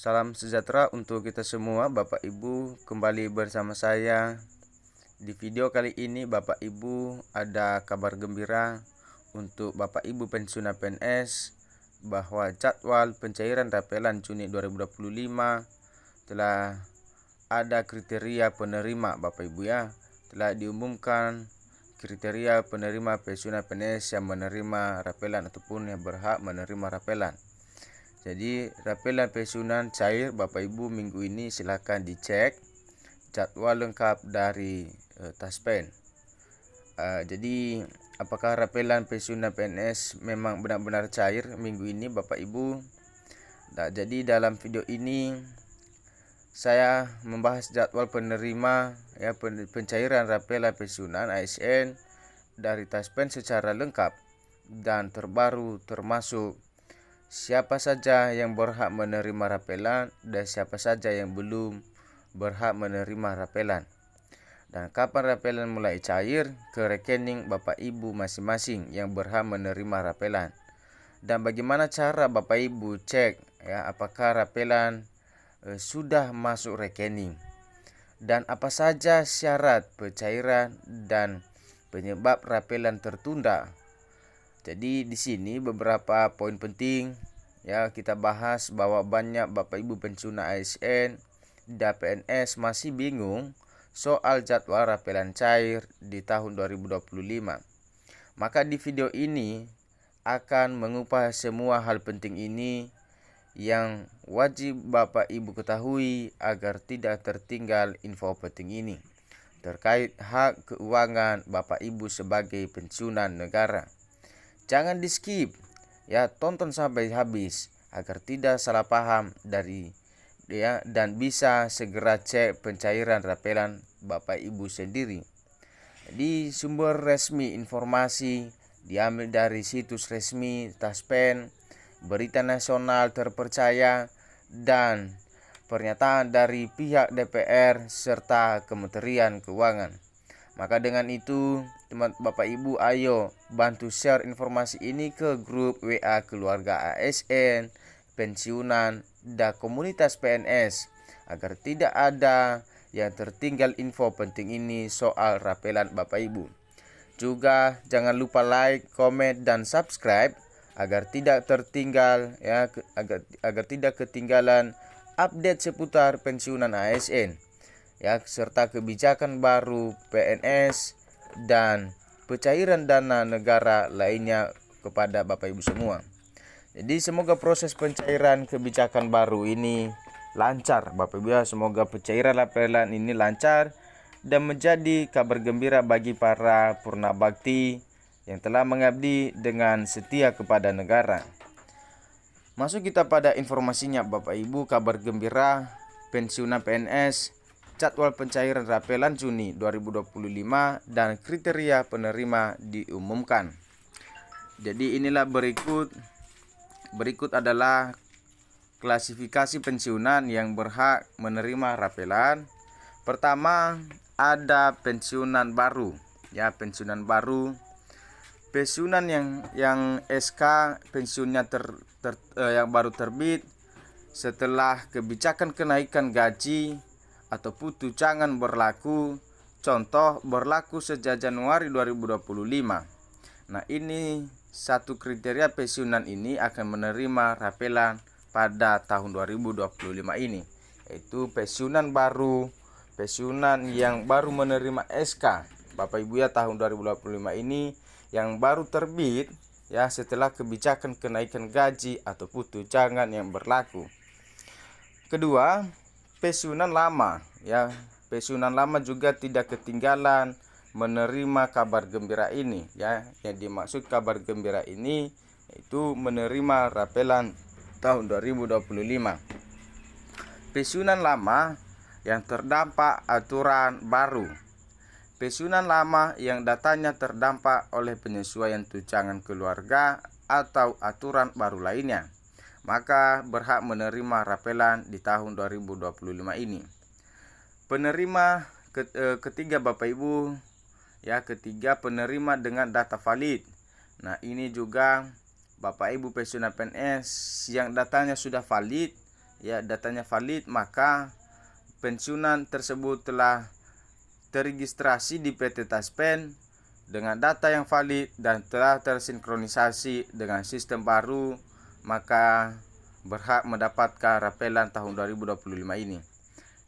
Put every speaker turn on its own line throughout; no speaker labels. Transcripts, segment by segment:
Salam sejahtera untuk kita semua, Bapak Ibu. Kembali bersama saya. Di video kali ini Bapak Ibu ada kabar gembira untuk Bapak Ibu pensiunan PNS bahwa jadwal pencairan rapelan Juni 2025 telah ada kriteria penerima, Bapak Ibu ya. Telah diumumkan kriteria penerima pensiunan PNS yang menerima rapelan ataupun yang berhak menerima rapelan. Jadi rapelan pensiunan cair Bapak Ibu minggu ini silakan dicek jadwal lengkap dari Taspen. Jadi apakah rapelan pensiunan PNS memang benar-benar cair minggu ini Bapak Ibu? Nah, jadi dalam video ini saya membahas jadwal penerima ya pencairan rapelan pensiunan ASN dari Taspen secara lengkap dan terbaru, termasuk siapa saja yang berhak menerima rapelan dan siapa saja yang belum berhak menerima rapelan. Dan kapan rapelan mulai cair ke rekening Bapak Ibu masing-masing yang berhak menerima rapelan. Dan bagaimana cara Bapak Ibu cek ya apakah rapelan sudah masuk rekening. Dan apa saja syarat pencairan dan penyebab rapelan tertunda. Jadi di sini beberapa poin penting ya kita bahas bahwa banyak Bapak Ibu pensiunan ASN dan PNS masih bingung soal jadwal rapelan cair di tahun 2025. Maka di video ini akan mengupas semua hal penting ini yang wajib Bapak Ibu ketahui agar tidak tertinggal info penting ini terkait hak keuangan Bapak Ibu sebagai pensiunan negara. Jangan di skip ya, tonton sampai habis agar tidak salah paham dari ya dan bisa segera cek pencairan rapelan Bapak Ibu sendiri. Di sumber resmi informasi diambil dari situs resmi Taspen, berita nasional terpercaya, dan pernyataan dari pihak DPR serta Kementerian Keuangan. Maka dengan itu, teman Bapak Ibu, ayo bantu share informasi ini ke grup WA keluarga ASN, pensiunan, dan komunitas PNS agar tidak ada yang tertinggal info penting ini soal rapelan Bapak Ibu. Juga jangan lupa like, komen, dan subscribe agar tidak tertinggal ya agar tidak ketinggalan update seputar pensiunan ASN. Ya, serta kebijakan baru PNS dan pencairan dana negara lainnya kepada Bapak Ibu semua. Jadi semoga proses pencairan kebijakan baru ini lancar Bapak Ibu ya. Semoga pencairan rapelan ini lancar dan menjadi kabar gembira bagi para purnabakti yang telah mengabdi dengan setia kepada negara. Masuk kita pada informasinya Bapak Ibu, kabar gembira pensiunan PNS. Jadwal pencairan rapelan Juni 2025 dan kriteria penerima diumumkan. Jadi inilah berikut adalah klasifikasi pensiunan yang berhak menerima rapelan. Pertama, ada pensiunan baru. Ya, pensiunan baru. Pensiunan yang SK pensiunnya yang baru terbit setelah kebijakan kenaikan gaji atau tunjangan berlaku, contoh berlaku sejak Januari 2025. Nah, ini satu kriteria pensiunan ini akan menerima rapelan pada tahun 2025 ini, yaitu pensiunan baru, pensiunan yang baru menerima SK Bapak Ibu ya tahun 2025 ini yang baru terbit ya setelah kebijakan kenaikan gaji ataupun tunjangan yang berlaku. Kedua, pensiunan lama ya. Pensiunan lama juga tidak ketinggalan menerima kabar gembira ini ya. Yang dimaksud kabar gembira ini yaitu menerima rapelan tahun 2025. Pensiunan lama yang terdampak aturan baru. Pensiunan lama yang datanya terdampak oleh penyesuaian tunjangan keluarga atau aturan baru lainnya, maka berhak menerima rapelan di tahun 2025 ini. Penerima ketiga Bapak Ibu ya, ketiga penerima dengan data valid. Nah, ini juga Bapak Ibu pensiunan PNS yang datanya sudah valid ya datanya valid, maka pensiunan tersebut telah terregistrasi di PT Taspen dengan data yang valid dan telah tersinkronisasi dengan sistem baru, maka berhak mendapatkan rapelan tahun 2025 ini.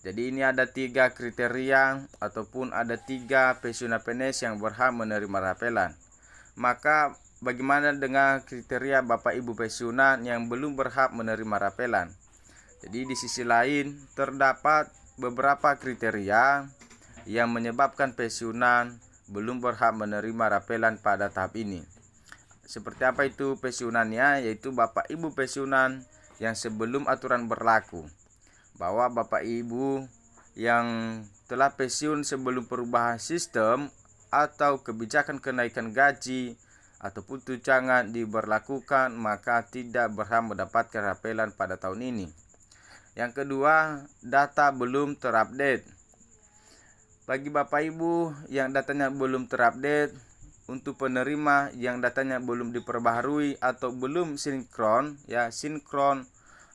Jadi ini ada 3 kriteria ataupun ada 3 pensiunan PNS yang berhak menerima rapelan. Maka bagaimana dengan kriteria Bapak Ibu pensiunan yang belum berhak menerima rapelan? Jadi di sisi lain terdapat beberapa kriteria yang menyebabkan pensiunan belum berhak menerima rapelan pada tahap ini. Seperti apa itu pensiunannya? Yaitu Bapak Ibu pensiunan yang sebelum aturan berlaku, bahwa Bapak Ibu yang telah pensiun sebelum perubahan sistem atau kebijakan kenaikan gaji ataupun tunjangan diberlakukan, maka tidak berhak mendapatkan rapelan pada tahun ini. Yang kedua, data belum terupdate. Bagi Bapak Ibu yang datanya belum terupdate, untuk penerima yang datanya belum diperbaharui atau belum sinkron, ya sinkron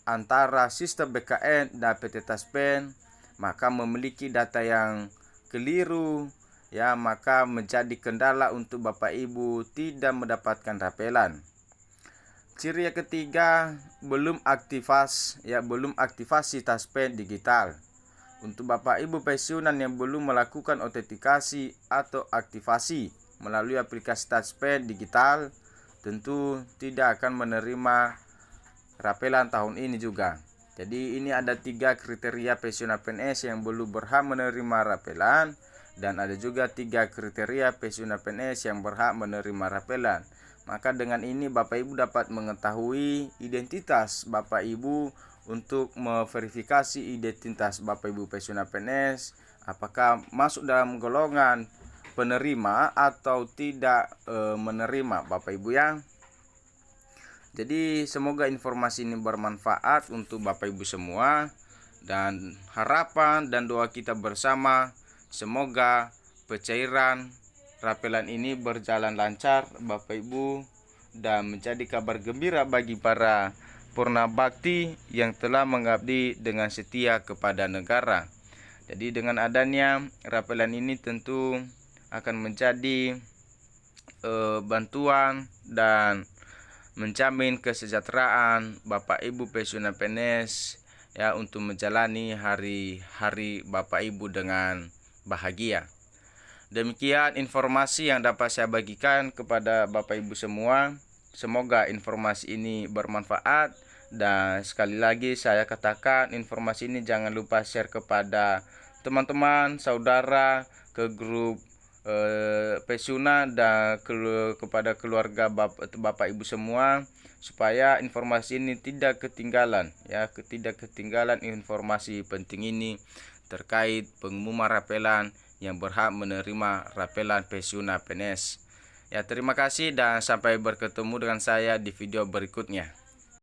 antara sistem BKN dan PT Taspen, maka memiliki data yang keliru, ya maka menjadi kendala untuk Bapak Ibu tidak mendapatkan rapelan. Ciri yang ketiga, belum aktivasi Taspen digital. Untuk Bapak Ibu pensiunan yang belum melakukan autentikasi atau aktivasi melalui aplikasi Taspen digital, tentu tidak akan menerima rapelan tahun ini juga. Jadi ini ada 3 kriteria pensiunan PNS yang belum berhak menerima rapelan, dan ada juga 3 kriteria pensiunan PNS yang berhak menerima rapelan. Maka dengan ini Bapak Ibu dapat mengetahui identitas Bapak Ibu untuk memverifikasi identitas Bapak Ibu pensiunan PNS, apakah masuk dalam golongan penerima atau tidak menerima Bapak Ibu ya. Jadi semoga informasi ini bermanfaat untuk Bapak Ibu semua, dan harapan dan doa kita bersama semoga pencairan rapelan ini berjalan lancar Bapak Ibu, dan menjadi kabar gembira bagi para purna bakti yang telah mengabdi dengan setia kepada negara. Jadi dengan adanya rapelan ini tentu akan menjadi bantuan dan menjamin kesejahteraan Bapak Ibu pensiunan PNS ya, untuk menjalani hari-hari Bapak Ibu dengan bahagia. Demikian informasi yang dapat saya bagikan kepada Bapak Ibu semua. Semoga informasi ini bermanfaat, dan sekali lagi saya katakan informasi ini jangan lupa share kepada teman-teman, saudara, ke grup pensiunan dan kepada keluarga Bapak Ibu semua, supaya informasi ini tidak ketinggalan ya, tidak ketinggalan informasi penting ini terkait pengumuman rapelan yang berhak menerima rapelan pensiunan PNS. Ya, terima kasih dan sampai bertemu dengan saya di video berikutnya.